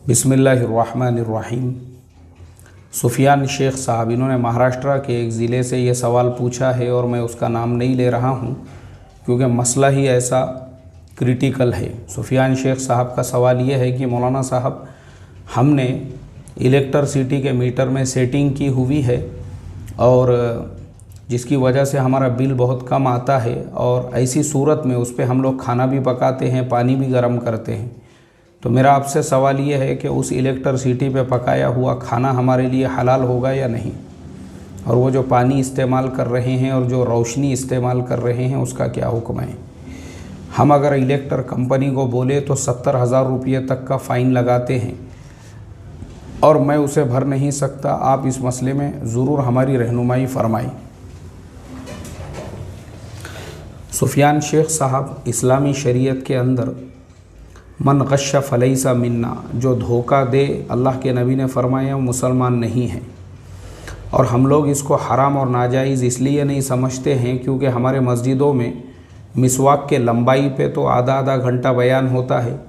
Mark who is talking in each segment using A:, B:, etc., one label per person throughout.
A: बिस्मिल्लाहिर्रहमानिर्रहीम। सुफियान शेख साहब, इन्होंने महाराष्ट्र के एक ज़िले से ये सवाल पूछा है और मैं उसका नाम नहीं ले रहा हूँ क्योंकि मसला ही ऐसा क्रिटिकल है। सुफियान शेख साहब का सवाल ये है कि मौलाना साहब, हमने इलेक्ट्रिसिटी के मीटर में सेटिंग की हुई है और जिसकी वजह से हमारा बिल बहुत कम आता है और ऐसी सूरत में उस पर हम लोग खाना भी पकाते हैं, पानी भी गर्म करते हैं। तो मेरा आपसे सवाल ये है कि उस इलेक्ट्रिसिटी पे पकाया हुआ खाना हमारे लिए हलाल होगा या नहीं, और वो जो पानी इस्तेमाल कर रहे हैं और जो रोशनी इस्तेमाल कर रहे हैं उसका क्या हुक्म है। हम अगर इलेक्ट्रिक कंपनी को बोले तो 70,000 रुपये तक का फ़ाइन लगाते हैं और मैं उसे भर नहीं सकता। आप इस मसले में ज़रूर हमारी रहनुमाई फरमाएं। सुफियान शेख साहब, इस्लामी शरीयत के अंदर मन गश्श फलैसा मिन्ना, जो धोखा दे, अल्लाह के नबी ने फरमाया मुसलमान नहीं है। और हम लोग इसको हराम और नाजायज़ इसलिए नहीं समझते हैं क्योंकि हमारे मस्जिदों में मिसवाक के लंबाई पे तो आधा घंटा बयान होता है,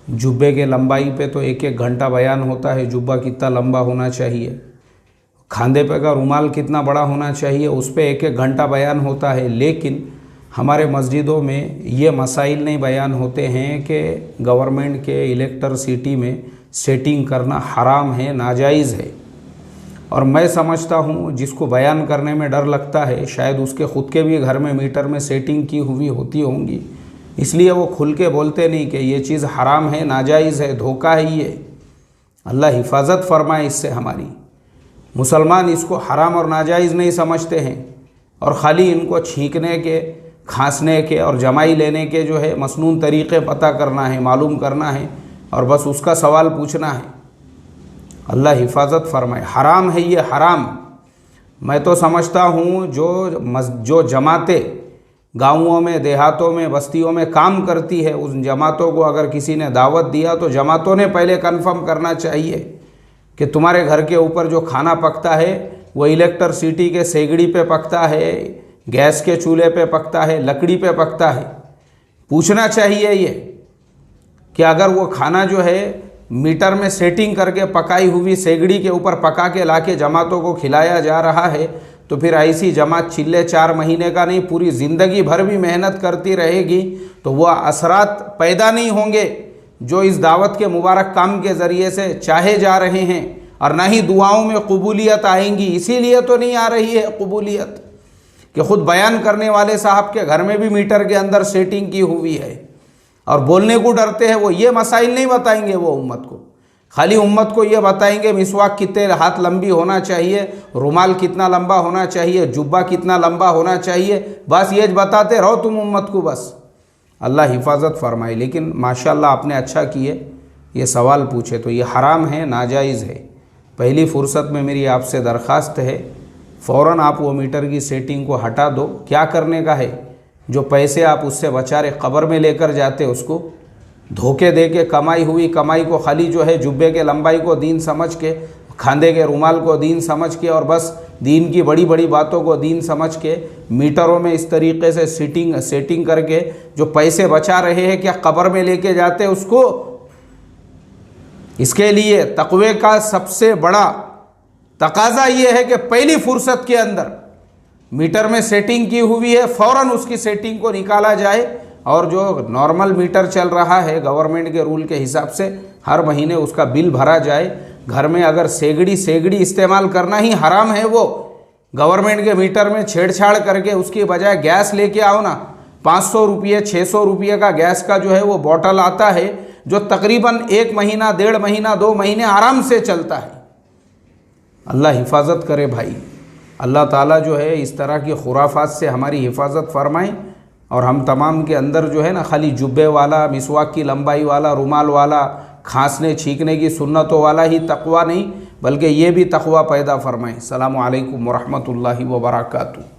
A: जुब्बे के लंबाई पे तो 1 घंटा बयान होता है, जुब्बा कितना लंबा होना चाहिए, खांदे पे का रुमाल कितना बड़ा होना चाहिए, उस पर 1 घंटा बयान होता है। लेकिन हमारे मस्जिदों में ये मसाइल नहीं बयान होते हैं कि गवर्नमेंट के इलेक्ट्रिसिटी में सेटिंग करना हराम है, नाजायज़ है। और मैं समझता हूँ जिसको बयान करने में डर लगता है, शायद उसके ख़ुद के भी घर में मीटर में सेटिंग की हुई होती होंगी, इसलिए वो खुल के बोलते नहीं कि ये चीज़ हराम है, नाजायज़ है, धोखा है ये। अल्लाह हिफाजत फरमाए इससे हमारी। मुसलमान इसको हराम और नाजायज़ नहीं समझते हैं और ख़ाली इनको छींकने के, खांसने के और जमाई लेने के जो है मसनून तरीक़े पता करना है, मालूम करना है और बस उसका सवाल पूछना है। अल्लाह हिफाजत फरमाए। हराम है ये, हराम। मैं तो समझता हूँ जो जमातें गाँवों में, देहातों में, बस्तियों में काम करती है, उस जमातों को अगर किसी ने दावत दिया तो जमातों ने पहले कन्फर्म करना चाहिए कि तुम्हारे घर के ऊपर जो खाना पकता है वो इलेक्ट्रिसिटी के सेगड़ी पे पकता है, गैस के चूल्हे पे पकता है, लकड़ी पे पकता है। पूछना चाहिए ये कि अगर वो खाना जो है मीटर में सेटिंग करके पकाई हुई सेगड़ी के ऊपर पका के लाके जमातों को खिलाया जा रहा है तो फिर ऐसी जमात चिल्ले 4 महीने का नहीं, पूरी ज़िंदगी भर भी मेहनत करती रहेगी तो वह असरात पैदा नहीं होंगे जो इस दावत के मुबारक काम के ज़रिए से चाहे जा रहे हैं, और ना ही दुआओं में कबूलियत आएंगी। इसीलिए तो नहीं आ रही है कबूलियत कि ख़ुद बयान करने वाले साहब के घर में भी मीटर के अंदर सेटिंग की हुई है और बोलने को डरते हैं। वो ये मसाइल नहीं बताएंगे वो उम्मत को, खाली उम्मत को ये बताएंगे मिसवाक कितने हाथ लंबी होना चाहिए, रुमाल कितना लंबा होना चाहिए, जुब्बा कितना लंबा होना चाहिए, बस ये बताते रहो तुम उम्मत को बस। अल्लाह हिफाजत फरमाए। लेकिन माशाल्लाह आपने अच्छा किए, ये सवाल पूछे, तो ये हराम है, नाजायज़ है। पहली फुर्सत में मेरी आपसे दरख्वास्त है, फ़ौरन आप वो मीटर की सेटिंग को हटा दो। क्या करने का है, जो पैसे आप उससे बेचारे कब्र में लेकर जाते, उसको धोखे दे के कमाई हुई कमाई को खाली जो है जुब्बे के लंबाई को दीन समझ के, खांदे के रुमाल को दीन समझ के और बस दीन की बड़ी बड़ी बातों को दीन समझ के मीटरों में इस तरीके से सेटिंग करके जो पैसे बचा रहे हैं, क्या कब्र में लेके जाते उसको। इसके लिए तक़वे का सबसे बड़ा तकाज़ा ये है कि पहली फुर्सत के अंदर मीटर में सेटिंग की हुई है, फ़ौरन उसकी सेटिंग को निकाला जाए और जो नॉर्मल मीटर चल रहा है गवर्नमेंट के रूल के हिसाब से हर महीने उसका बिल भरा जाए। घर में अगर सेगड़ी इस्तेमाल करना ही हराम है, वो गवर्नमेंट के मीटर में छेड़छाड़ करके उसकी बजाय गैस लेके आओ ना। 500 रुपये 600 रुपये का गैस का जो है वो बॉटल आता है जो तकरीबन 1 महीना, 1.5 महीना, 2 महीने आराम से चलता है। अल्लाह हिफाजत करे भाई। अल्लाह ताला जो है इस तरह की खुराफात से हमारी हिफाजत फरमाएं और हम तमाम के अंदर जो है ना खाली जुब्बे वाला, मिसवाक की लंबाई वाला, रुमाल वाला, खांसने छींकने की सुन्नतों वाला ही तक़वा नहीं बल्कि ये भी तक़वा पैदा फरमाएं। अस्सलामु अलैकुम व रहमतुल्लाहि व बरकातुहू।